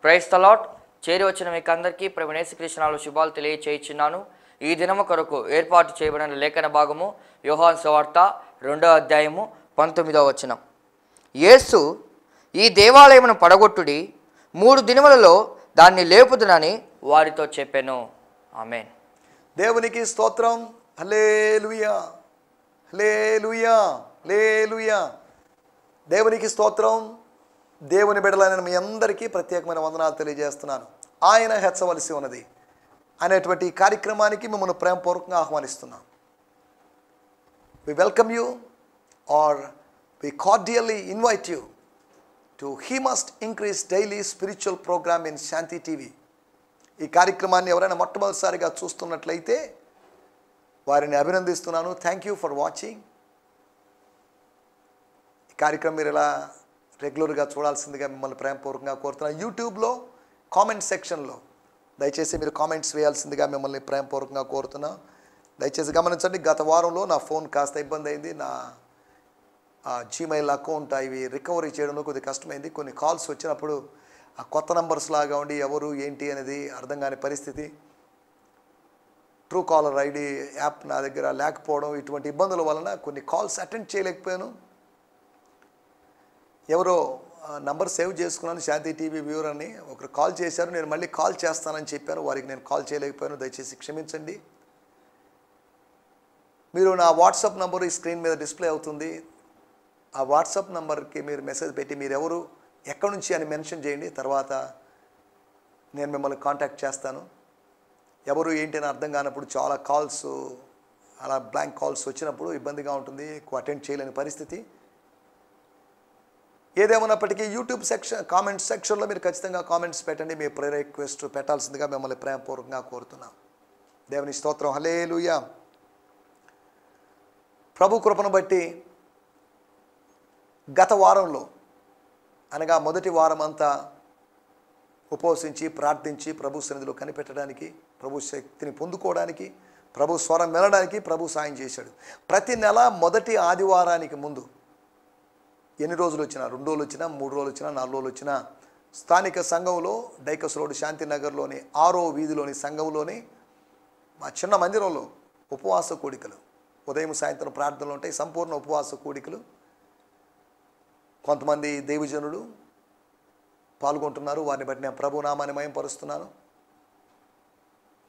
Praise the lord. చేరి వచ్చిన మీకు అందరికీ ప్రభువైన యేసుక్రీస్తు నామములో శుభాలు తెలియచేయుచున్నాను. ఈ దినము కొరకు ఏర్పాటు చేయబడిన లేఖన భాగము యోహాను సువార్త 2వ అధ్యాయము 19వ వచనం. యేసు ఈ దేవాలయమును పడగొట్టుడి, 3 దినములలో దాన్ని లేపుదునని వారితో చెప్పెను. ఆమేన్. దేవునికి స్తోత్రం. హల్లెలూయా, హల్లెలూయా, హల్లెలూయా. దేవునికి స్తోత్రం. దేవుని బిడ్డలైన మీ అందరికీ ప్రత్యేకమైన వందనాలు తెలియజేస్తున్నాను. ఆయన హెచ్చవలసి ఉన్నది అనేటువంటి ఈ కార్యక్రమానికి మిమ్మల్ని ప్రేమపూర్వకంగా ఆహ్వానిస్తున్నాం. We welcome you or we cordially invite you to He Must Increase Daily Spiritual Program in Shanti TV. ఈ కార్యక్రమాన్ని ఎవరైనా మొట్టమొదటిసారిగా చూస్తున్నట్లయితే వారిని అభినందిస్తున్నాను. Thank you for watching. ఈ కార్యక్రమం మీరు ఇలా రెగ్యులర్గా చూడాల్సిందిగా మిమ్మల్ని ప్రేమపూర్వకంగా కోరుతున్నాను. యూట్యూబ్లో కామెంట్ సెక్షన్లో దయచేసి మీరు కామెంట్స్ వేయాల్సిందిగా మిమ్మల్ని ప్రేమపూర్వకంగా కోరుతున్నాను. దయచేసి గమనించండి, గత వారంలో నా ఫోన్ కాస్త ఇబ్బంది అయింది. నా జీమెయిల్ అకౌంట్ ఇవి రికవరీ చేయడంలో కొద్దిగా కష్టమైంది. కొన్ని కాల్స్ వచ్చినప్పుడు ఆ కొత్త నంబర్స్ లాగా ఉండి ఎవరు ఏంటి అనేది అర్థం కాని పరిస్థితి. ట్రూ కాలర్ ఐడి యాప్ నా దగ్గర లేకపోవడం, ఇటువంటి ఇబ్బందుల వలన కొన్ని కాల్స్ అటెండ్ చేయలేకపోయాను. ఎవరో నంబర్ సేవ్ చేసుకున్నాను, శాంతి టీవీ వ్యూవర్ అని ఒకరు కాల్ చేశారు. నేను మళ్ళీ కాల్ చేస్తానని చెప్పాను, వారికి నేను కాల్ చేయలేకపోయాను. దయచేసి క్షమించండి. మీరు నా వాట్సాప్ నంబరు ఈ స్క్రీన్ మీద డిస్ప్లే అవుతుంది. ఆ వాట్సాప్ నంబర్కి మీరు మెసేజ్ పెట్టి మీరు ఎవరు ఎక్కడి నుంచి అని మెన్షన్ చేయండి. తర్వాత నేను మిమ్మల్ని కాంటాక్ట్ చేస్తాను. ఎవరు ఏంటి అని అర్థం కానప్పుడు చాలా కాల్స్ అలా బ్లాంక్ కాల్స్ వచ్చినప్పుడు ఇబ్బందిగా ఉంటుంది, ఎక్కువ అటెండ్ చేయలేని పరిస్థితి. ఏదేమన్నప్పటికీ యూట్యూబ్ కామెంట్ సెక్షన్లో మీరు ఖచ్చితంగా కామెంట్స్ పెట్టండి. మీ ప్రేయర్ రిక్వెస్ట్ పెట్టాల్సిందిగా మిమ్మల్ని ప్రేమపూర్వకంగా కోరుతున్నాం. దేవుని స్తోత్రం. హల్లెలూయా. ప్రభు కృపను బట్టి గత వారంలో అనగా మొదటి వారం అంతా ఉపవసించి ప్రార్థించి ప్రభు సన్నిధిలో కనిపెట్టడానికి, ప్రభు శక్తిని పొందుకోవడానికి, ప్రభు స్వరం వినడానికి ప్రభు సాయం చేశాడు. ప్రతి నెల మొదటి ఆదివారానికి ముందు ఎన్ని రోజులు వచ్చినా, 2 రోజులు వచ్చినా, 3 రోజులు వచ్చినా, 4 రోజులు వచ్చినా స్థానిక సంఘంలో డైకస్ రోడ్ శాంతినగర్లోని 6వ వీధిలోని సంఘంలోని మా చిన్న మందిరంలో ఉపవాస కూడికలు, ఉదయం సాయంత్రం ప్రార్థనలు ఉంటాయి. సంపూర్ణ ఉపవాస కూడికలు. కొంతమంది దైవజనులు పాల్గొంటున్నారు. వారిని బట్టి నేను ప్రభు నామాన్ని మహిమపరుస్తున్నాను.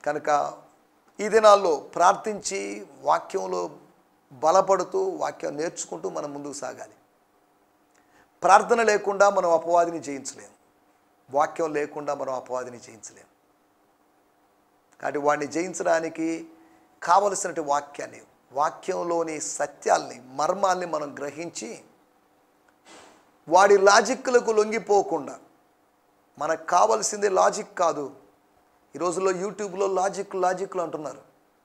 కనుక ఈ దినాల్లో ప్రార్థించి వాక్యంలో బలపడుతూ వాక్యం నేర్చుకుంటూ మనం ముందుకు సాగాలి. ప్రార్థన లేకుండా మనం అపవాదిని జయించలేము. వాక్యం లేకుండా మనం అపవాదిని జయించలేము. కాబట్టి వాడిని జయించడానికి కావలసినటువంటి వాక్యాన్ని, వాక్యంలోని సత్యాల్ని, మర్మాల్ని మనం గ్రహించి వాడి లాజిక్లకు లొంగిపోకుండా, మనకు కావలసింది లాజిక్ కాదు. ఈ రోజుల్లో యూట్యూబ్లో లాజిక్లు అంటున్నారు.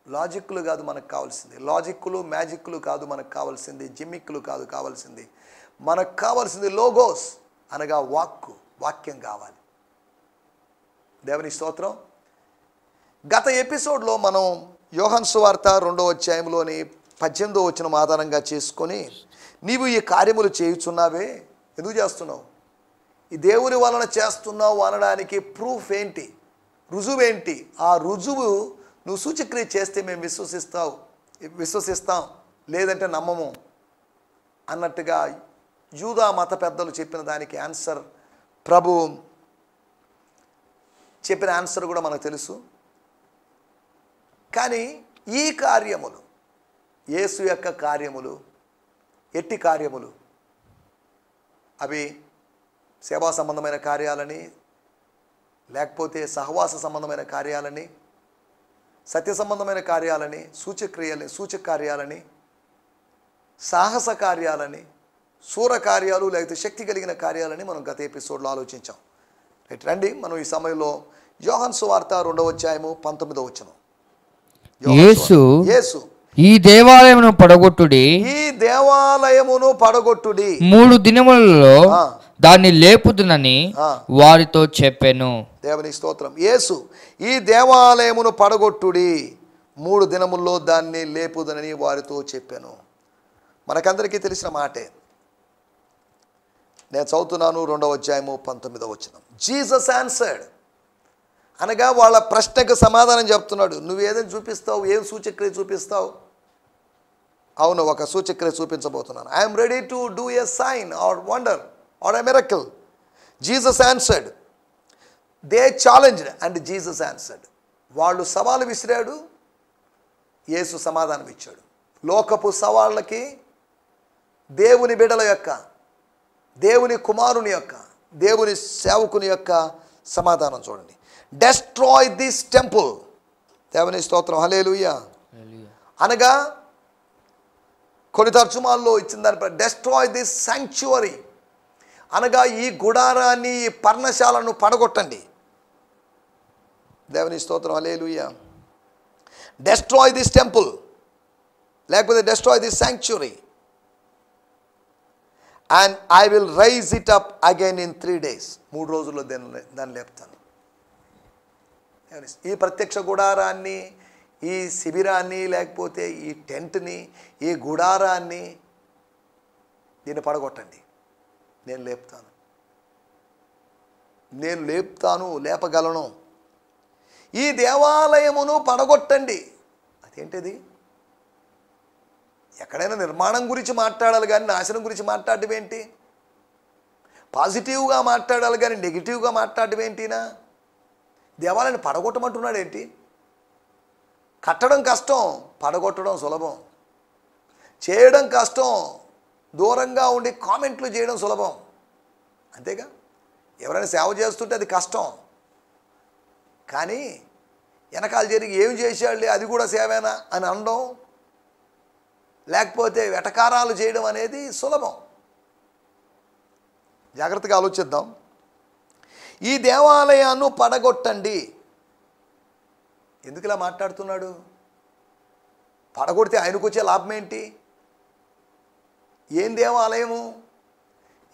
లాజిక్లు కాదు మనకు కావాల్సింది. లాజిక్లు మ్యాజిక్లు కాదు మనకు కావాల్సింది. జిమ్మిక్లు కాదు కావాల్సింది. మనకు కావాల్సింది లోగోస్ అనగా వాక్యం కావాలి. దేవుని స్తోత్రం. గత ఎపిసోడ్లో మనం యోహాను సువార్త 2వ అధ్యాయంలోని 18వ వచనం ఆధారంగా చేసుకొని, నీవు ఈ కార్యములు చేయుచున్నావే, ఎందుకు చేస్తున్నావు, ఈ దేవుని వలన చేస్తున్నావు అనడానికి ప్రూఫ్ ఏంటి, రుజువేంటి? ఆ రుజువు నువ్వు సూచక్రియ చేస్తే మేము విశ్వసిస్తాం, లేదంటే నమ్మము అన్నట్టుగా యూదా మత పెద్దలు చెప్పిన దానికి ఆన్సర్, ప్రభు చెప్పిన ఆన్సర్ కూడా మనకు తెలుసు. కానీ ఈ కార్యములు, యేసు యొక్క కార్యములు ఎట్టి కార్యములు? అవి సేవా సంబంధమైన కార్యాలని, లేకపోతే సహవాస సంబంధమైన కార్యాలని, సత్య సంబంధమైన కార్యాలని, సూచక కార్యాలని, సాహస కార్యాలని, శూర కార్యాలు, లేకపోతే శక్తి కలిగిన కార్యాలని మనం గత ఎపిసోడ్లో ఆలోచించాం. రండి, మనం ఈ సమయంలో యోహాను సువార్త 2వ అధ్యాయము 19వ వచనం. యేసు ఈ దేవాలయమును పడగొట్టుడి, 3 దినములలో దాన్ని లేపుదునని వారితో చెప్పెను. దేవుని స్తోత్రం. యేసు ఈ దేవాలయమును పడగొట్టుడి, 3 దినముల్లో దాన్ని లేపుదునని వారితో చెప్పాను. మనకందరికీ తెలిసిన మాటే. నేను చదువుతున్నాను 2వ అధ్యాయము 19వ వచనం. జీసస్ ఆన్సర్డ్, అనగా వాళ్ళ ప్రశ్నకు సమాధానం చెప్తున్నాడు. నువ్వు ఏదైనా చూపిస్తావు, ఏం సూచక్రియ చూపిస్తావు? అవును, ఒక సూచక్రియ చూపించబోతున్నాను. I'm ready to do a sign or wonder or a miracle. Jesus answered, they challenged and Jesus answered. వాళ్ళు సవాలు విసిరాడు, యేసు సమాధానం ఇచ్చాడు. లోకపు సవాళ్ళకి దేవుని బిడ్డల యొక్క, దేవుని కుమారుని యొక్క, దేవుని సేవకుని యొక్క సమాధానం చూడండి. Destroy this temple. దేవుని స్తోత్రం, హల్లెలూయా. అనగా కొన్ని తర్జుమాల్లో ఇచ్చిన దానిపై డెస్ట్రాయ్ దిస్ శాంక్చువరీ, అనగా ఈ గుడారాన్ని, ఈ పర్ణశాలను పడగొట్టండి. దేవుని స్తోత్రం, హల్లెలూయా. డెస్ట్రాయ్ దిస్ టెంపుల్, లేకపోతే destroy this sanctuary and I will raise it up again in 3 days. 3 రోజుల్లో దాన్ని లేపుతాను. ఈ ప్రత్యక్ష గుడారాన్ని, ఈ శిబిరాన్ని, లేకపోతే ఈ టెంట్ని, ఈ గుడారాన్ని, దీన్ని పడగొట్టండి, నేను లేపుతాను, నేను లేపుతాను, లేపగలను. ఈ దేవాలయమును పడగొట్టండి. అదేంటిది? ఎక్కడైనా నిర్మాణం గురించి మాట్లాడాలి కానీ నాశనం గురించి మాట్లాడడం ఏంటి? పాజిటివ్గా మాట్లాడాలి కానీ నెగిటివ్గా మాట్లాడడం ఏంటినా? దేవాలయాన్ని పడగొట్టమంటున్నాడు ఏంటి? కట్టడం కష్టం, పడగొట్టడం సులభం. చేయడం కష్టం, దూరంగా ఉండి కామెంట్లు చేయడం సులభం. అంతేగా? ఎవరైనా సేవ చేస్తుంటే అది కష్టం, కానీ వెనకాల జరిగి ఏం చేసేవాళ్ళే అది కూడా సేవేనా అని అనడం, లేకపోతే వెటకారాలు చేయడం అనేది సులభం. జాగ్రత్తగా ఆలోచిద్దాం. ఈ దేవాలయాన్ని పడగొట్టండి. ఎందుకు ఇలా మాట్లాడుతున్నాడు? పడగొడితే ఆయనకు వచ్చే లాభం ఏంటి? ఏం దేవాలయము?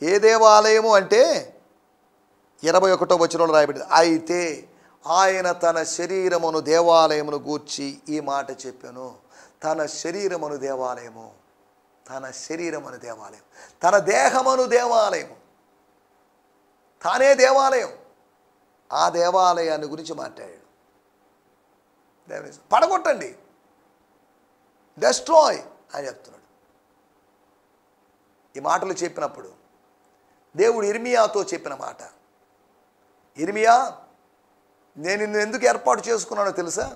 ఏ దేవాలయము అంటే 21వ వచనంలో రాయబడింది, అయితే ఆయన తన శరీరమును దేవాలయమును గూర్చి ఈ మాట చెప్పాను. తన శరీరమును దేవాలయము, తన శరీరమును దేవాలయం, తన దేహమును దేవాలయము, తానే దేవాలయం. ఆ దేవాలయాన్ని గురించి మాట్లాడాడు. పడగొట్టండి, డెస్ట్రాయ్ అని చెప్తున్నాడు. ఈ మాటలు చెప్పినప్పుడు దేవుడు ఇర్మియాతో చెప్పిన మాట, ఇర్మియా, నేను నిన్ను ఎందుకు ఏర్పాటు చేసుకున్నానో తెలుసా?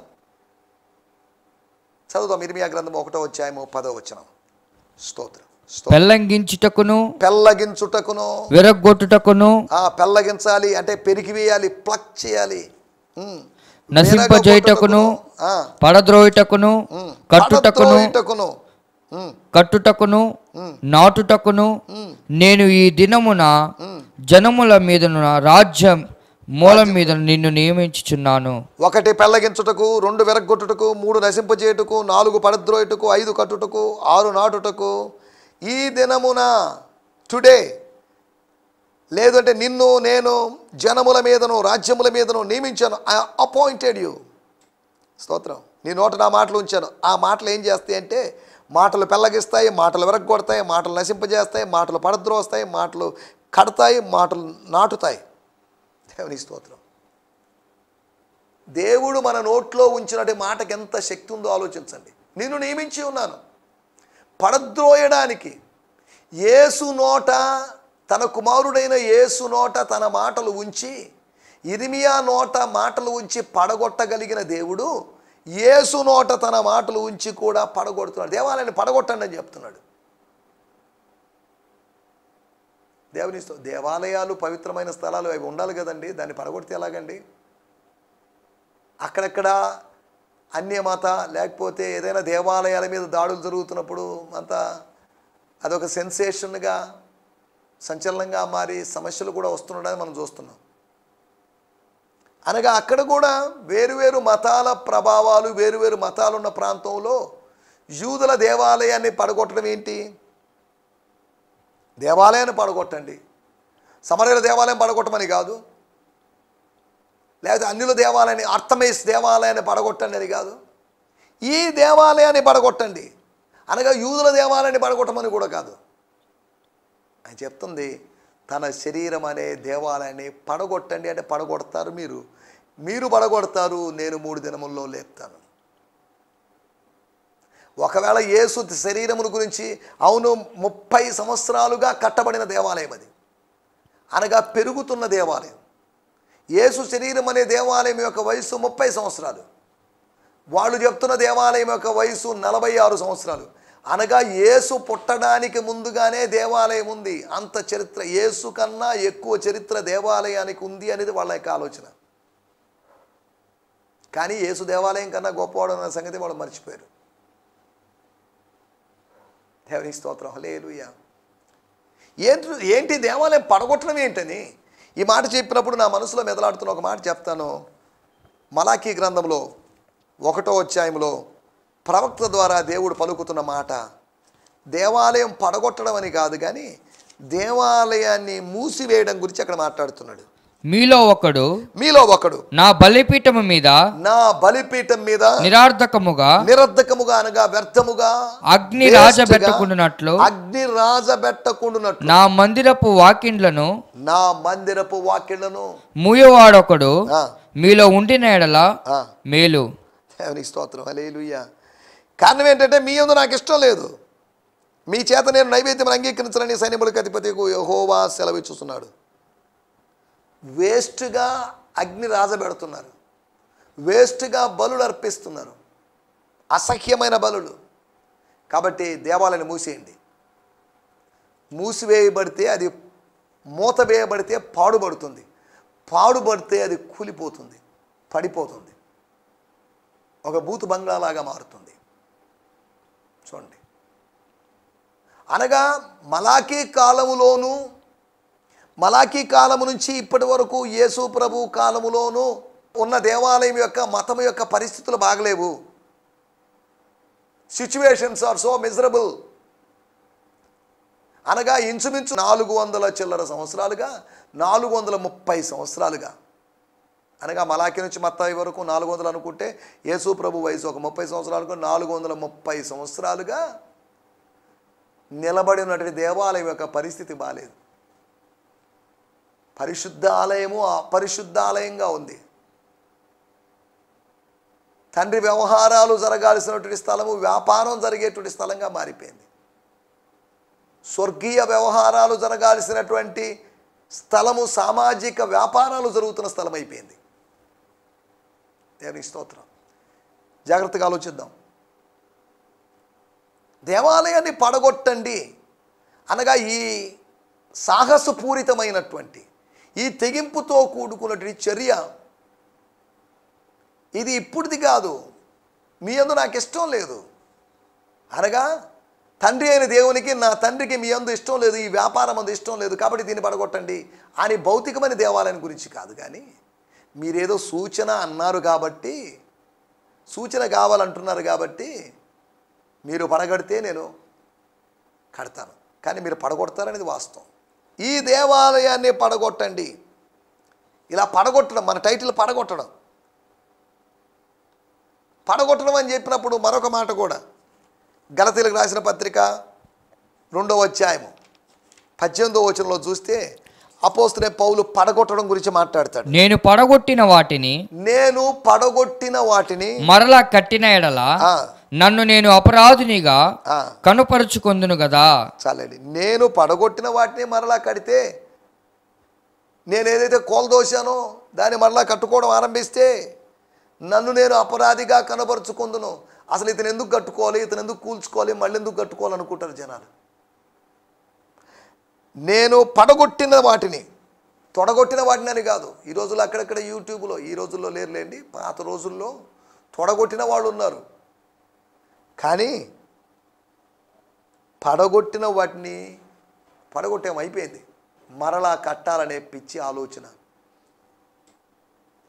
చదువుతాం. ఇర్మియా గ్రంథం 1వ అధ్యాయము 10వ వచనం. స్తోత్రం. పెళ్ళగించుటకును, పెళ్ళగించుటకును, విరగొట్టుటకును, పెళ్ళగించాలి అంటే పెరిగివేయాలి, ప్లక్ చేయాలి. నశింపజేయుటకును, పడద్రోయుటకును, కట్టుటకును, నాటుటకును నేను ఈ దినమున జనముల మీదను రాజ్యం మూలం మీద నిన్ను నియమించుచున్నాను. 1 పెళ్ళగించుటకు, 2 విరగొట్టుటకు, 3 నశింపజేయుటకు, 4 పడద్రోయుటకు, 5 కట్టుటకు, 6 నాటుటకు ఈ దినమున, టుడే, లేదంటే నిన్ను నేను జనముల మీదను రాజ్యముల మీదను నియమించాను. I appointed you. స్తోత్రం. నీ నోట నా మాటలు ఉంచాను. ఆ మాటలు ఏం చేస్తాయి అంటే మాటలు పెళ్ళగిస్తాయి, మాటలు విరగొడతాయి, మాటలు నశింపజేస్తాయి, మాటలు పడద్రోస్తాయి, మాటలు కడతాయి, మాటలు నాటుతాయి. దేవుని స్తోత్రం. దేవుడు మన నోట్లో ఉంచినట్టు మాటకి ఎంత శక్తి ఉందో ఆలోచించండి. నిన్ను నియమించి ఉన్నాను పడద్రోయడానికి. యేసు నోట, తన కుమారుడైన యేసు నోట తన మాటలు ఉంచి, ఇర్మియా నోట మాటలు ఉంచి పడగొట్టగలిగిన దేవుడు యేసు నోట తన మాటలు ఉంచి కూడా పడగొడుతున్నాడు. దేవాలయాన్ని పడగొట్టండి అని చెప్తున్నాడు. దేవుని దేవాలయాలు పవిత్రమైన స్థలాలు అవి ఉండాలి కదండి, దాన్ని పడగొడితే ఎలాగండి? అక్కడక్కడ అన్యమత లేకపోతే ఏదైనా దేవాలయాల మీద దాడులు జరుగుతున్నప్పుడు అంతా అదొక సెన్సేషన్గా, సంచలనంగా మారి సమస్యలు కూడా వస్తుండడానికి మనం చూస్తున్నాం. అనగా అక్కడ కూడా వేరువేరు మతాల ప్రభావాలు, వేరువేరు మతాలు ఉన్న ప్రాంతంలో యూదుల దేవాలయాన్ని పడగొట్టడం ఏంటి? దేవాలయాన్ని పడగొట్టండి. సమరయుల దేవాలయం పడగొట్టమని కాదు, లేకపోతే అన్యుల దేవాలయాన్ని, అర్తమేస్ దేవాలయాన్ని పడగొట్టండి అని కాదు. ఈ దేవాలయాన్ని పడగొట్టండి అనగా యూదుల దేవాలయాన్ని పడగొట్టమని కూడా కాదు. ఆయన చెప్తుంది తన శరీరం అనే దేవాలయాన్ని పడగొట్టండి అంటే పడగొడతారు. మీరు పడగొడతారు, నేను 3 దినముల్లో లేపుతాను. ఒకవేళ యేసు శరీరమును గురించి, అవును 30 సంవత్సరాలుగా కట్టబడిన దేవాలయం అది, అనగా పెరుగుతున్న దేవాలయం. యేసు శరీరం అనే దేవాలయం యొక్క వయసు 30 సంవత్సరాలు. వాళ్ళు చెప్తున్న దేవాలయం యొక్క వయసు 46 సంవత్సరాలు. అనగా యేసు పుట్టడానికి ముందుగానే దేవాలయం ఉంది. అంత చరిత్ర, యేసు కన్నా ఎక్కువ చరిత్ర దేవాలయానికి ఉంది అనేది వాళ్ళ యొక్క ఆలోచన. కానీ యేసు దేవాలయం కన్నా గొప్పవాడు అన్న సంగతి వాళ్ళు మర్చిపోయారు. దేవునికి స్తోత్రం, హల్లెలూయా. ఏంటి దేవాలయం పడగొట్టడం ఏంటని ఈ మాట చెప్పినప్పుడు నా మనసులో మెదలాడుతున్న ఒక మాట చెప్తాను. మలాకీ గ్రంథంలో 1వ అధ్యాయంలో ప్రవక్త ద్వారా దేవుడు పలుకుతున్న మాట, దేవాలయం పడగొట్టడం అని కాదు కానీ దేవాలయాన్ని మూసివేయడం గురించి అక్కడ మాట్లాడుతున్నాడు. మీలో ఒకడు నా బలిపీఠం మీద నిరర్ధకముగా అనగా వ్యర్థముగా అగ్ని రాజబెట్టకుండునట్లు నా మందిరపు వాకిండ్లను మూయవాడొకడు మీలో ఉండిన ఎడల మేలు. దేవునికి స్తోత్రం, హల్లెలూయా. కారణం ఏంటంటే మీ యందు నాకు ఇష్టం లేదు, మీ చేత నేను నైవేద్యం అంగీకరించాలని సైన్యములకు అధిపతికి యెహోవా సెలవిచ్చుతున్నాడు. వేస్ట్గా అగ్ని రాజబెడుతున్నారు, వేస్ట్గా బలులు అర్పిస్తున్నారు, అసహ్యమైన బలులు. కాబట్టి దేవాలయాన్ని మూసేయండి. మూసివేయబడితే అది, మూత వేయబడితే పాడుబడుతుంది, పాడుబడితే అది కూలిపోతుంది, పడిపోతుంది, ఒక బూతు బంగ్లాలాగా మారుతుంది. చూడండి, అనగా మలాకీ కాలము నుంచి ఇప్పటి వరకు యేసు ప్రభు కాలములోనూ ఉన్న దేవాలయం యొక్క మతం యొక్క పరిస్థితులు బాగలేవు. Situations are so miserable. అనగా ఇంచుమించు 400 చిల్లర సంవత్సరాలుగా, 430 సంవత్సరాలుగా, అనగా మలాకీ నుంచి మత్తాయి వరకు 400 అనుకుంటే యేసు ప్రభు వయసు ఒక 30 సంవత్సరాలకు 430 సంవత్సరాలుగా నిలబడి ఉన్నటువంటి దేవాలయం యొక్క పరిస్థితి బాలేదు. పరిశుద్ధ ఆలయము అపరిశుద్ధ ఆలయంగా ఉంది. తండ్రి వ్యవహారాలు జరగాల్సినటువంటి స్థలము వ్యాపారం జరిగేటువంటి స్థలంగా మారిపోయింది. స్వర్గీయ వ్యవహారాలు జరగాల్సినటువంటి స్థలము సామాజిక వ్యాపారాలు జరుగుతున్న స్థలం అయిపోయింది. దేవునికి స్తోత్రం. జాగ్రత్తగా ఆలోచిద్దాం. దేవాలయాన్ని పడగొట్టండి అనగా ఈ సాహసపూరితమైనటువంటి, ఈ తెగింపుతో కూడుకున్నటువంటి చర్య ఇది ఇప్పుడుది కాదు. మీ యందు నాకు ఇష్టం లేదు అనగా తండ్రి అయిన దేవునికి, నా తండ్రికి మీ యందు ఇష్టం లేదు, ఈ వ్యాపారం అందు ఇష్టం లేదు, కాబట్టి దీన్ని పడగొట్టండి అని భౌతికమైన దేవాలయం గురించి కాదు. కానీ మీరేదో సూచన అన్నారు కాబట్టి, సూచన కావాలంటున్నారు కాబట్టి మీరు పడగొడితే నేను కడతాను, కానీ మీరు పడగొడతారనేది వాస్తవం. ఈ దేవాలయాన్ని పడగొట్టండి. ఇలా పడగొట్టడం, మన టైటిల్ పడగొట్టడం. పడగొట్టడం అని చెప్పినప్పుడు మరొక మాట కూడా, గలతీయులకు రాసిన పత్రిక 2వ అధ్యాయము 18వ వచనంలో చూస్తే అపోస్తలుడైన పౌలు పడగొట్టడం గురించి మాట్లాడతాడు. నేను పడగొట్టిన వాటిని మరలా కట్టిన ఎడల నన్ను నేను అపరాధునిగా కనుపరుచుకొందును కదా. చాలండి. నేను పడగొట్టిన వాటిని మరలా కడితే, నేను ఏదైతే కోల్దోశానో దాన్ని మరలా కట్టుకోవడం ఆరంభిస్తే నన్ను నేను అపరాధిగా కనపరుచుకుందును. అసలు ఇతను ఎందుకు కట్టుకోవాలి, ఇతను ఎందుకు కూల్చుకోవాలి, మళ్ళీ ఎందుకు కట్టుకోవాలి అనుకుంటారు జనాలు. నేను పడగొట్టిన వాటిని, తొడగొట్టిన వాటిని అని కాదు. ఈ రోజుల్లో అక్కడక్కడ యూట్యూబ్లో, ఈ రోజుల్లో లేరులేండి, పాత రోజుల్లో తొడగొట్టిన వాళ్ళు ఉన్నారు. కానీ పడగొట్టిన వాటిని అయిపోయింది, మరలా కట్టాలనే పిచ్చి ఆలోచన.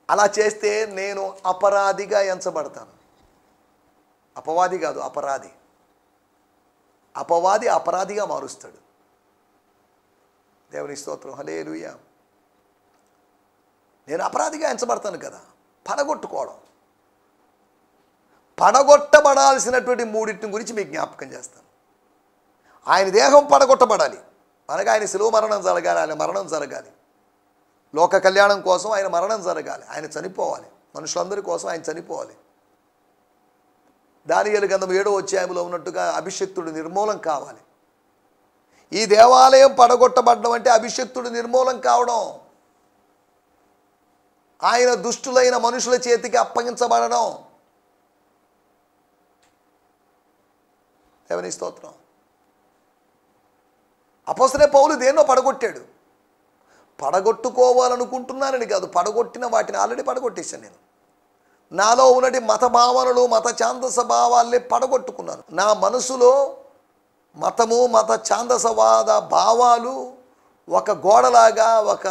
అలా చేస్తే నేను అపరాధిగా ఎంచబడతాను. అపవాది కాదు, అపరాధి. అపవాది అపరాధిగా మారుస్తాడు. దేవుని స్తోత్రం, హల్లెలూయా. నేను అపరాధిగా ఎంచబడతాను కదా. పడగొట్టుకోవడం, పడగొట్టబడాల్సినటువంటి 3 గురించి మీకు జ్ఞాపకం చేస్తాను. ఆయన దేహం పడగొట్టబడాలి, అనగా ఆయన శిలువ మరణం జరగాలి, ఆయన మరణం జరగాలి. లోక కళ్యాణం కోసం ఆయన మరణం జరగాలి, ఆయన చనిపోవాలి, మనుషులందరి కోసం ఆయన చనిపోవాలి. దానియేలు గ్రంథం 7వ అధ్యాయంలో ఉన్నట్టుగా అభిషిక్తుడు నిర్మూలం కావాలి. ఈ దేవాలయం పడగొట్టబడడం అంటే అభిషిక్తుడు నిర్మూలం కావడం, ఆయన దుష్టులైన మనుషుల చేతికి అప్పగించబడడం. దేవుని స్తోత్రం. అపోస్తలుడైన పౌలు దేన్నో పడగొట్టాడు. పడగొట్టుకోవాలనుకుంటున్నానని కాదు, పడగొట్టిన వాటిని ఆల్రెడీ పడగొట్టేశాను నేను. నాలో ఉన్నటి మత భావనలు, మత ఛాందస భావాలే పడగొట్టుకున్నాను. నా మనసులో మతము, మత ఛాందసవాద భావాలు ఒక గోడలాగా, ఒక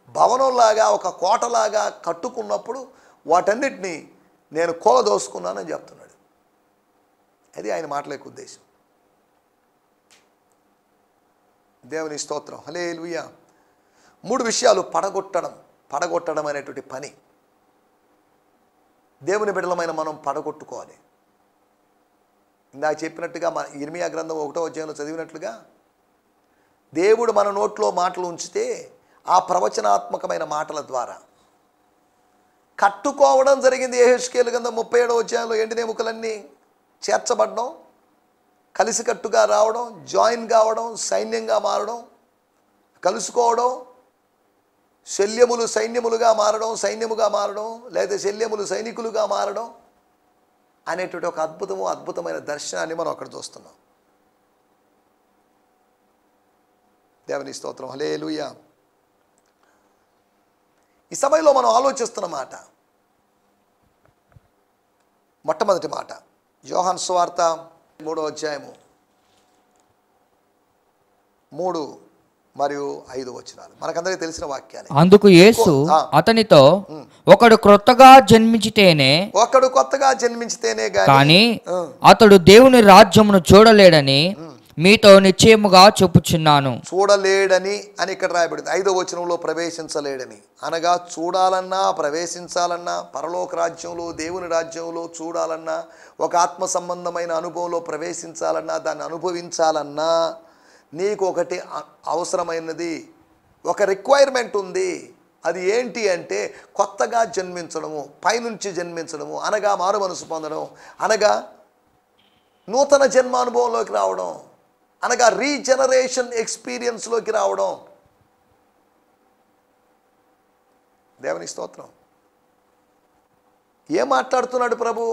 భవనంలాగా, ఒక కోటలాగా కట్టుకున్నప్పుడు వాటన్నిటినీ నేను కూలదోసుకున్నానని చెప్తున్నాడు. అది ఆయన మాటలేక ఉద్దేశం. దేవుని స్తోత్రం. హల్లెలూయా. 3 విషయాలు పడగొట్టడం అనేటువంటి పని దేవుని బిడ్డలమైన మనం పడగొట్టుకోవాలి. ఇందాక చెప్పినట్టుగా మన ఇర్మియా గ్రంథం 1వ అధ్యాయంలో చదివినట్లుగా దేవుడు మన నోట్లో మాటలు ఉంచితే ఆ ప్రవచనాత్మకమైన మాటల ద్వారా కట్టుకోవడం జరిగింది. యెహెజ్కేలు గ్రంథం 37వ అధ్యాయంలో ఎండిన ఎముకలన్నీ చేర్చబడడం, కలిసికట్టుగా రావడం, జాయిన్ కావడం, సైన్యంగా మారడం, కలుసుకోవడం, శల్యములు సైన్యములుగా మారడం, సైన్యముగా మారడం, లేదా శల్యములు సైనికులుగా మారడం అనేటువంటి ఒక అద్భుతమైన దర్శనాన్ని మనం అక్కడ చూస్తున్నాం. దేవుని స్తోత్రం. హల్లెలూయా. ఈ సమయంలో మనం ఆలోచిస్తున్న మాట, మొట్టమొదటి మాట యోహాను సువార్త 3వ అధ్యాయము 3 మరియు 5 వచనాలు మనకందరికీ తెలిసిన వాక్యాలు. అందుకు యేసు అతనితో, ఒకడు కొత్తగా జన్మించితేనే గాని అతడు దేవుని రాజ్యమును చూడలేడని మీతో నిశ్చయముగా చెప్పుచున్నాను. చూడలేడని అని ఇక్కడ రాయబడింది. 5వ వచనంలో ప్రవేశించలేడని అనగా చూడాలన్నా, ప్రవేశించాలన్నా, పరలోక రాజ్యంలో, దేవుని రాజ్యంలో చూడాలన్నా, ఒక ఆత్మ సంబంధమైన అనుభవంలో ప్రవేశించాలన్నా, దాన్ని అనుభవించాలన్నా నీకు ఒకటి అవసరమైనది, ఒక రిక్వైర్మెంట్ ఉంది. అది ఏంటి అంటే కొత్తగా జన్మించడము, పైనుంచి జన్మించడము, అనగా మారు మనసు పొందడం, అనగా నూతన జన్మానుభవంలోకి రావడం, అనగా రీజనరేషన్ ఎక్స్పీరియన్స్లోకి రావడం. దేవుని స్తోత్రం. ఏం మాట్లాడుతున్నాడు ప్రభు?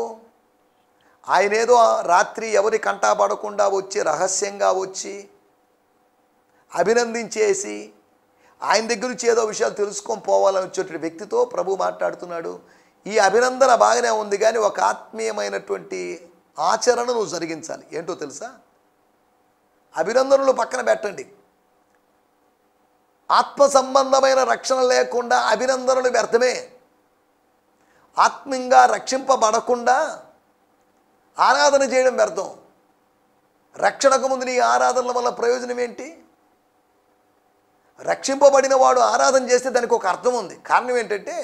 ఆయన ఏదో రాత్రి ఎవరి కంటాపడకుండా వచ్చి, రహస్యంగా వచ్చి అభినందించేసి ఆయన దగ్గర నుంచి ఏదో విషయాలు తెలుసుకొని పోవాలని వచ్చేటువంటి వ్యక్తితో ప్రభు మాట్లాడుతున్నాడు. ఈ అభినందన బాగానే ఉంది, కానీ ఒక ఆత్మీయమైనటువంటి ఆచరణ నువ్వు జరిగించాలి. ఏంటో తెలుసా? అభినందనలు పక్కన పెట్టండి. ఆత్మ సంబంధమైన రక్షణ లేకుండా అభినందనలు వ్యర్థమే. ఆత్మీయంగా రక్షింపబడకుండా ఆరాధన చేయడం వ్యర్థం. రక్షణకు ముందు నీ ఆరాధనల వల్ల ప్రయోజనం ఏంటి? రక్షింపబడిన వాడు ఆరాధన చేస్తే దానికి ఒక అర్థం ఉంది. కారణం ఏంటంటే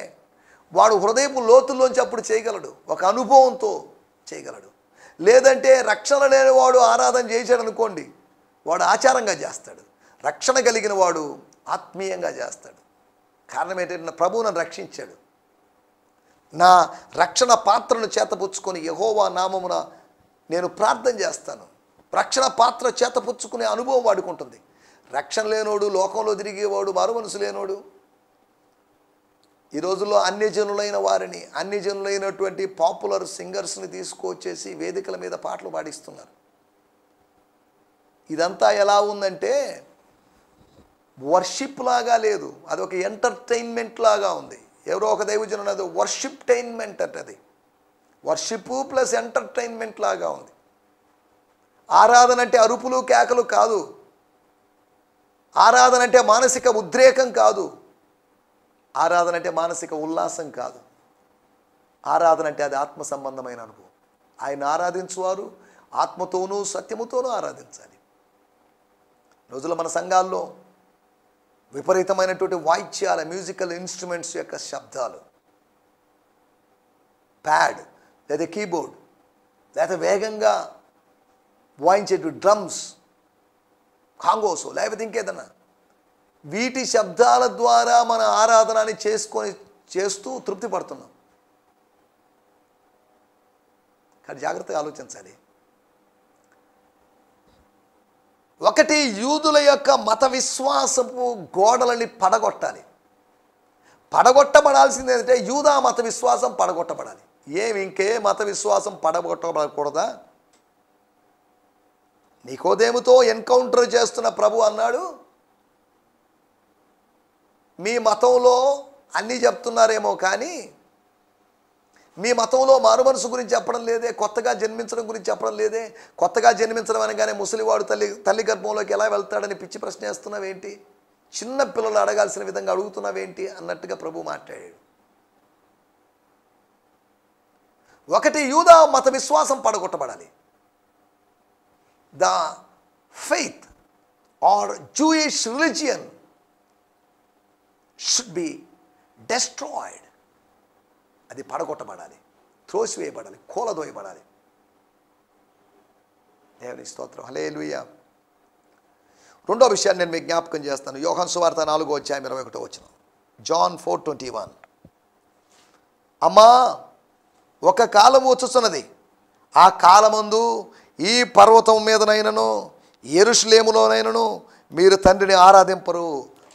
వాడు హృదయపు లోతుల్లోంచి అప్పుడు చేయగలడు, ఒక అనుభవంతో చేయగలడు. లేదంటే రక్షణ లేని వాడు ఆరాధన చేశాడు అనుకోండి, వాడు ఆచారంగా చేస్తాడు. రక్షణ కలిగిన వాడు ఆత్మీయంగా చేస్తాడు. కారణం ఏంటంటే ప్రభువు నన్ను రక్షించాడు, నా రక్షణ పాత్రను చేతపుచ్చుకొని యెహోవా నామమున నేను ప్రార్థన చేస్తాను. రక్షణ పాత్ర చేతపుచ్చుకునే అనుభవం వాడుకుంటుంది. రక్షణ లేనోడు, లోకంలో తిరిగేవాడు, మారు మనసు లేనోడు, ఈ రోజుల్లో అన్యజనులైన వారిని, అన్యజనులైనటువంటి పాపులర్ సింగర్స్ని తీసుకొచ్చేసి వేదికల మీద పాటలు పాడిస్తున్నారు. ఇదంతా ఎలా ఉందంటే వర్షిప్ లాగా లేదు, అదొక ఎంటర్టైన్మెంట్ లాగా ఉంది. ఎవరో ఒక దైవజనుడు అది వర్షిప్టైన్మెంట్ అంటది. వర్షిప్ ప్లస్ ఎంటర్టైన్మెంట్ లాగా ఉంది. ఆరాధన అంటే అరుపులు కేకలు కాదు. ఆరాధన అంటే మానసిక ఉద్రేకం కాదు. ఆరాధన అంటే మానసిక ఉల్లాసం కాదు. ఆరాధన అంటే అది ఆత్మ సంబంధమైన అనుభవం. ఆయన ఆరాధించువారు ఆత్మతోనూ సత్యముతోనూ ఆరాధించాలి. రోజుల్లో మన సంఘాల్లో విపరీతమైనటువంటి వాయిద్యాల, మ్యూజికల్ ఇన్స్ట్రుమెంట్స్ యొక్క శబ్దాలు, ప్యాడ్ లేదా కీబోర్డ్ లేదా వేగంగా వాయించేటువంటి డ్రమ్స్, కాంగోసు, లేకపోతే ఇంకేదన్నా. వీటి శబ్దాల ద్వారా మన ఆరాధనని చేస్తూ తృప్తి పడుతున్నాం. కానీ జాగ్రత్తగా ఆలోచించాలి. ఒకటి, యూదుల యొక్క మత విశ్వాసపు గోడలని పడగొట్టాలి. పడగొట్టబడాల్సింది ఏంటంటే యూదా మత విశ్వాసం పడగొట్టబడాలి. ఇంకే మత విశ్వాసం పడగొట్టబడకూడదా? నికోదేముతో ఎన్కౌంటర్ చేస్తున్న ప్రభు అన్నాడు, మీ మతంలో అన్నీ చెప్తున్నారేమో కానీ మీ మతంలో మారుమనసు గురించి చెప్పడం లేదే, కొత్తగా జన్మించడం గురించి చెప్పడం లేదే. కొత్తగా జన్మించడం అనగానే ముసలివాడు తల్లి గర్భంలోకి ఎలా వెళ్తాడని పిచ్చి ప్రశ్న వేస్తున్నావేంటి, చిన్న పిల్లలు అడగాల్సిన విధంగా అడుగుతున్నావేంటి అన్నట్టుగా ప్రభు మాట్లాడాడు. ఒకటి, యూదా మత విశ్వాసం పడగొట్టబడాలి. The faith are Jewish religion should be destroyed. అది పడగొట్టబడాలి, త్రోసివేయబడాలి, కూలదోయబడాలి. దేవుని స్తోత్రం, హల్లెలూయా. రెండో విషయాన్ని నేను మీకు జ్ఞాపకం చేస్తాను. యోహాను సువార్త 4:21. John 4:21. అమ్మా, ఒక కాలము వచ్చుచున్నది, ఆ కాలమందు ఈ పర్వతం మీదనైనను యెరూషలేములోనైనను మీరు తండ్రిని ఆరాధింపరు,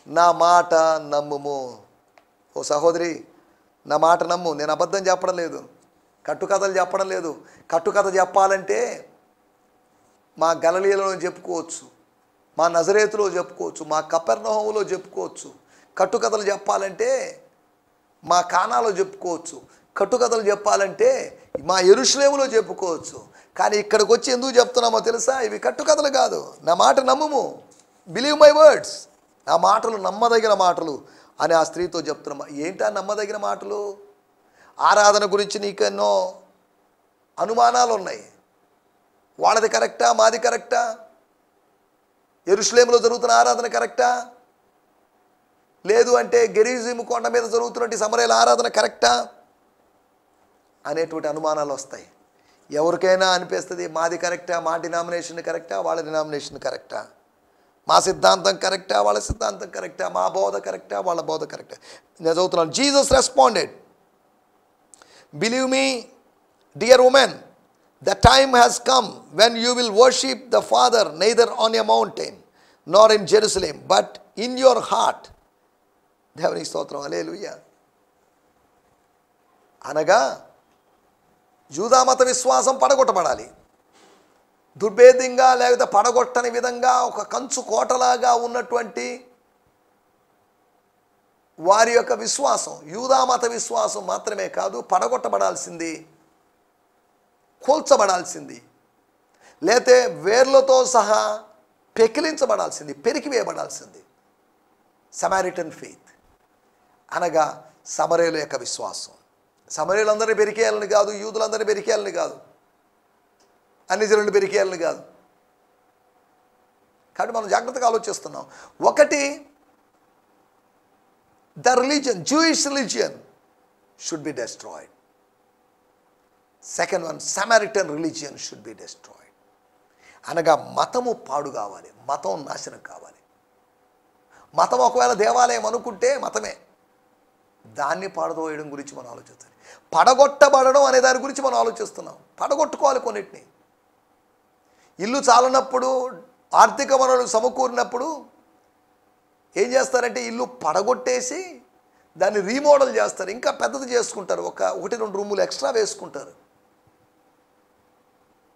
నా మాట నమ్ముము. ఓ సహోదరి, నా మాట నమ్ము. నేను అబద్ధం చెప్పడం లేదు, కట్టుకథలు చెప్పడం లేదు. కట్టుకథ చెప్పాలంటే మా గలిలయలో చెప్పుకోవచ్చు, మా నజరేతులో చెప్పుకోవచ్చు, మా కపెర్నహూములో చెప్పుకోవచ్చు. కట్టుకథలు చెప్పాలంటే మా కానాలో చెప్పుకోవచ్చు. కట్టుకథలు చెప్పాలంటే మా యెరూషలేములో చెప్పుకోవచ్చు. కానీ ఇక్కడికి వచ్చి ఎందుకు చెప్తున్నామో తెలుసా? ఇవి కట్టుకథలు కాదు. నా మాట నమ్ముము, బిలీవ్ మై వర్డ్స్. నా మాటలు నమ్మదగిన మాటలు అని ఆ స్త్రీతో చెప్తున్నామా. ఏంటా నమ్మదగిన మాటలు? ఆరాధన గురించి నీకెన్నో అనుమానాలు ఉన్నాయి. వాళ్ళది కరెక్టా, మాది కరెక్టా? యెరూషలేములో జరుగుతున్న ఆరాధన కరెక్టా, లేదు అంటే గెరిజీము కొండ మీద జరుగుతున్నట్టు సమరయల ఆరాధన కరెక్టా అనేటువంటి అనుమానాలు వస్తాయి. ఎవరికైనా అనిపిస్తుంది మాది కరెక్టా, మా డినామినేషన్ కరెక్టా, వాళ్ళ డినామినేషన్ కరెక్టా, మా సిద్ధాంతం కరెక్టా, వాళ్ళ సిద్ధాంతం కరెక్టా, మా బోధ కరెక్టా, వాళ్ళ బోధ కరెక్టా. నేను చదువుతున్నాను. Jesus responded, believe me dear women, the time has come when you will worship the Father neither on a mountain nor in Jerusalem but in your heart. దేవుని స్తోత్రం, హల్లెలూయా. అనగా యూదా మత విశ్వాసం పడగొట్టబడాలి. దుర్భేద్యంగా లేకపోతే పడగొట్టని విధంగా ఒక కంచు కోటలాగా ఉన్నటువంటి వారి యొక్క విశ్వాసం, యూదా మత విశ్వాసం మాత్రమే కాదు, పడగొట్టబడాల్సింది, కూల్చబడాల్సింది, లేతే వేర్లతో సహా పెకిలించబడాల్సింది, పెరికివేయబడాల్సింది. సమారిటన్ ఫెయిత్ అనగా సమరయుల యొక్క విశ్వాసం. సమరయులందరినీ పెరికేయాలని కాదు, యూదులందరినీ పెరికేయాలని కాదు, అన్ని జనులను పెరికేయాలని కాదు. కాబట్టి మనం జాగ్రత్తగా ఆలోచిస్తున్నాం. ఒకటి, the religion, Jewish religion should be destroyed. Second one, Samaritan religion should be destroyed. అనగా మతము పాడు కావాలి, మతం నాశనం కావాలి. మతం ఒకవేళ దేవాలయం అనుకుంటే మతమే, దాన్ని పాడదోయడం గురించి మనం ఆలోచించాలి. పడగొట్టబడడం అనే దాని గురించి మనం ఆలోచిస్తున్నాం. పడగొట్టుకోవాలి కొన్నిటిని. ఇల్లు చాలనప్పుడు, ఆర్థిక వనరులు సమకూరినప్పుడు ఏం చేస్తారంటే ఇల్లు పడగొట్టేసి దాన్ని రీమోడల్ చేస్తారు, ఇంకా పెద్దది చేసుకుంటారు, ఒకటి రెండు రూములు ఎక్స్ట్రా వేసుకుంటారు.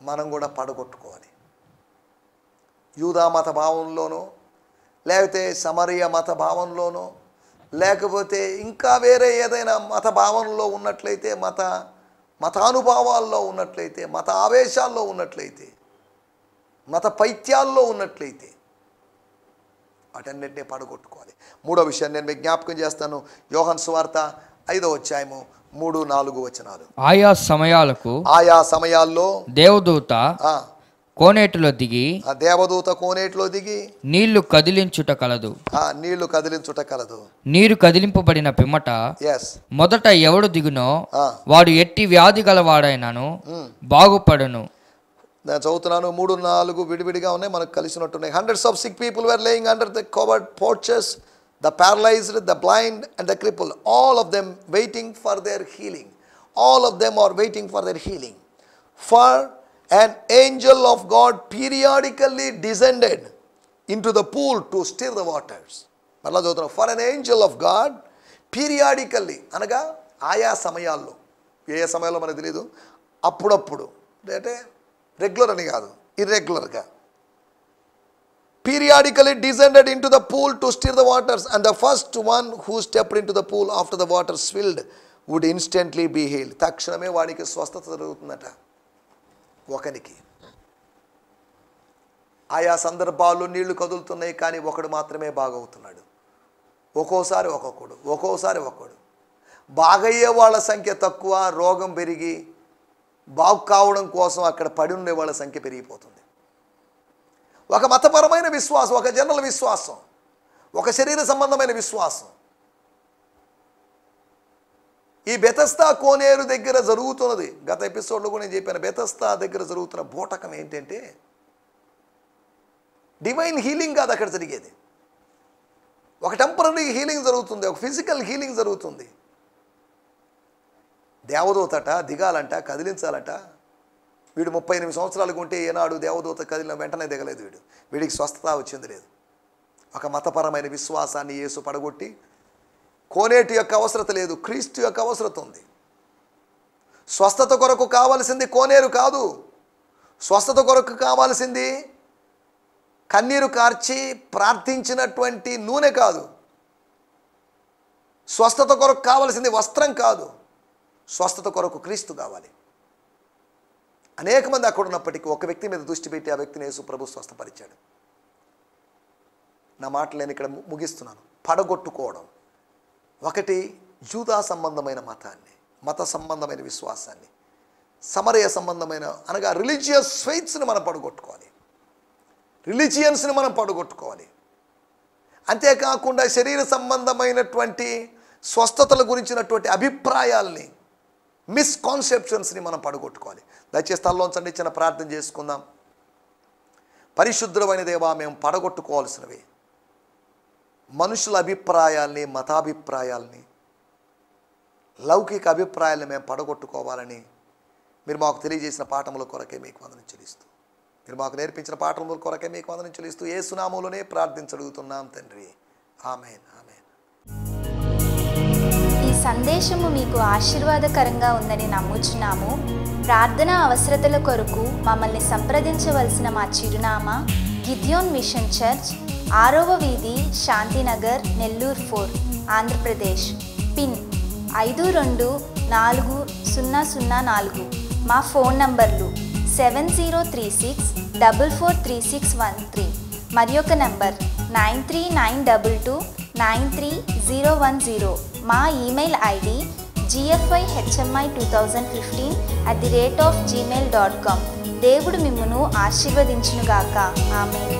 మనం కూడా పడగొట్టుకోవాలి. యూదా మత భావంలోనో లేకపోతే సమరయ మత భావంలోనో లేకపోతే ఇంకా వేరే ఏదైనా మత భావనలో ఉన్నట్లయితే, మతానుభావాల్లో ఉన్నట్లయితే, మత ఆవేశాల్లో ఉన్నట్లయితే, మత పైత్యాల్లో ఉన్నట్లయితే వాటన్నిటినీ పడగొట్టుకోవాలి. మూడో విషయాన్ని నేను మీకు జ్ఞాపకం చేస్తాను. యోహాను సువార్త 5:3-4 ఆయా సమయాల్లో దేవదూత కోనేటిలో దిగి నీళ్లు కదిలించుట కలదు. నీరు కదిలింపబడిన పిమ్మట మొదట ఎవడు దిగునో వాడు ఎట్టి వ్యాధి గలవాడైనాను బాగుపడును. నేను చదువుతున్నాను, 3, 4 విడివిడిగా ఉన్నాయి, మనకు కలిసినట్టున్నాయి. Hundreds of sick people were laying under the covered porches, the paralyzed, the blind and the crippled, all of them waiting for their healing. All of them are waiting for their healing. For an angel of God periodically descended into the pool to stir the waters. మరలా చదువుతున్నాం, for an angel of God periodically అనగా ఆయా సమయాల్లో, ఏ సమయాల్లో మనకు తెలియదు, అప్పుడప్పుడు, అంటే రెగ్యులర్ అని కాదు, ఇర్రెగ్యులర్గా, periodically descended into the pool to stir the waters, and the first one who stepped into the pool after the water swelled would instantly be healed. తక్షణమే వాడికి స్వస్థత జరుగుతుందట. ఒకనికి ఆయా సందర్భాల్లో నీళ్లు కదులుతున్నాయి, కానీ ఒకడు మాత్రమే బాగవుతున్నాడు. ఒక్కోసారి ఒక్కొక్కడు, ఒక్కోసారి ఒక్కడు. బాగయ్యే వాళ్ళ సంఖ్య తక్కువ, రోగం పెరిగి బాగు కావడం కోసం అక్కడ పడి ఉండే వాళ్ళ సంఖ్య పెరిగిపోతుంది. ఒక మతపరమైన విశ్వాసం, ఒక జనరల్ విశ్వాసం, ఒక శరీర సంబంధమైన విశ్వాసం. ఈ బెతస్తా కోనేరు దగ్గర జరుగుతున్నది, గత ఎపిసోడ్లో కూడా నేను చెప్పాను, బెతస్తా దగ్గర జరుగుతున్న బోటకం ఏంటంటే డివైన్ హీలింగ్ కాదు అక్కడ జరిగేది. ఒక టెంపరరీ హీలింగ్ జరుగుతుంది, ఒక ఫిజికల్ హీలింగ్ జరుగుతుంది. దేవదూతట దిగాలంట, కదిలించాలంట. వీడు 38 సంవత్సరాలకు ఉంటే ఏనాడు దేవదూత కదిలిన వెంటనే దిగలేదు. వీడికి స్వస్థత వచ్చింది లేదు. ఒక మతపరమైన విశ్వాసాన్ని యేసు పడగొట్టి, కోనేటి యొక్క అవసరత లేదు, క్రీస్తు యొక్క అవసరత ఉంది. స్వస్థత కొరకు కావాల్సింది కోనేరు కాదు, స్వస్థత కొరకు కావాల్సింది కన్నీరు కార్చి ప్రార్థించినటువంటి నూనె కాదు, స్వస్థత కొరకు కావాల్సింది వస్త్రం కాదు, స్వస్థత కొరకు క్రీస్తు కావాలి. అనేక మంది అక్కడ ఉన్నప్పటికీ ఒక వ్యక్తి మీద దృష్టి పెట్టి ఆ వ్యక్తిని యేసు ప్రభు స్వస్థపరిచాడు. నా మాటలు నేను ఇక్కడ ముగిస్తున్నాను. పడగొట్టుకోవడం, ఒకటి యూదా సంబంధమైన మతాన్ని, మత సంబంధమైన విశ్వాసాన్ని, సమరయ సంబంధమైన అనగా రిలీజియస్ ఫెయిత్స్ని మనం పడగొట్టుకోవాలి, రిలీజియన్స్ని మనం పడగొట్టుకోవాలి. అంతేకాకుండా శరీర సంబంధమైనటువంటి స్వస్థతల గురించినటువంటి అభిప్రాయాల్ని, మిస్కాన్సెప్షన్స్ని మనం పడగొట్టుకోవాలి. దయచేసి తల్లోంచండి, చిన్న ప్రార్థన చేసుకుందాం. పరిశుద్ధమైన దేవా, మేము పడగొట్టుకోవాల్సినవి మనుషుల అభిప్రాయాల్ని, మతాభిప్రాయాల్ని, లౌకిక అభిప్రాయాల్ని మేము పడగొట్టుకోవాలని మీరు మాకు తెలియజేసిన పాఠముల కొరకే మీకు వందనం చెల్లిస్తూ, మీరు మాకు నేర్పించిన పాఠముల కొరకే మీకు వందనం చెల్లిస్తూ యేసు నామములోనే ప్రార్థించగలుగుతున్నాం తండ్రి. ఆమేన్, ఆమేన్. ఈ సందేశము మీకు ఆశీర్వాదకరంగా ఉందని నమ్ముచున్నాము. ప్రార్థన అవసరతల కొరకు మమ్మల్ని సంప్రదించవలసిన మా చిరునామా గిద్యోన్ మిషన్ చర్చ్, 6వ వీధి, శాంతినగర్, నెల్లూరు 4, ఆంధ్రప్రదేశ్. పిన్ 524004. మా ఫోన్ నంబర్లు 7036443613 మరి ఒక నంబర్ 9392293010. మా ఈమెయిల్ ఐడి gfihmi2015@gmail.com. దేవుడు మిమ్మును ఆశీర్వదించునుగాక. ఆమేన్.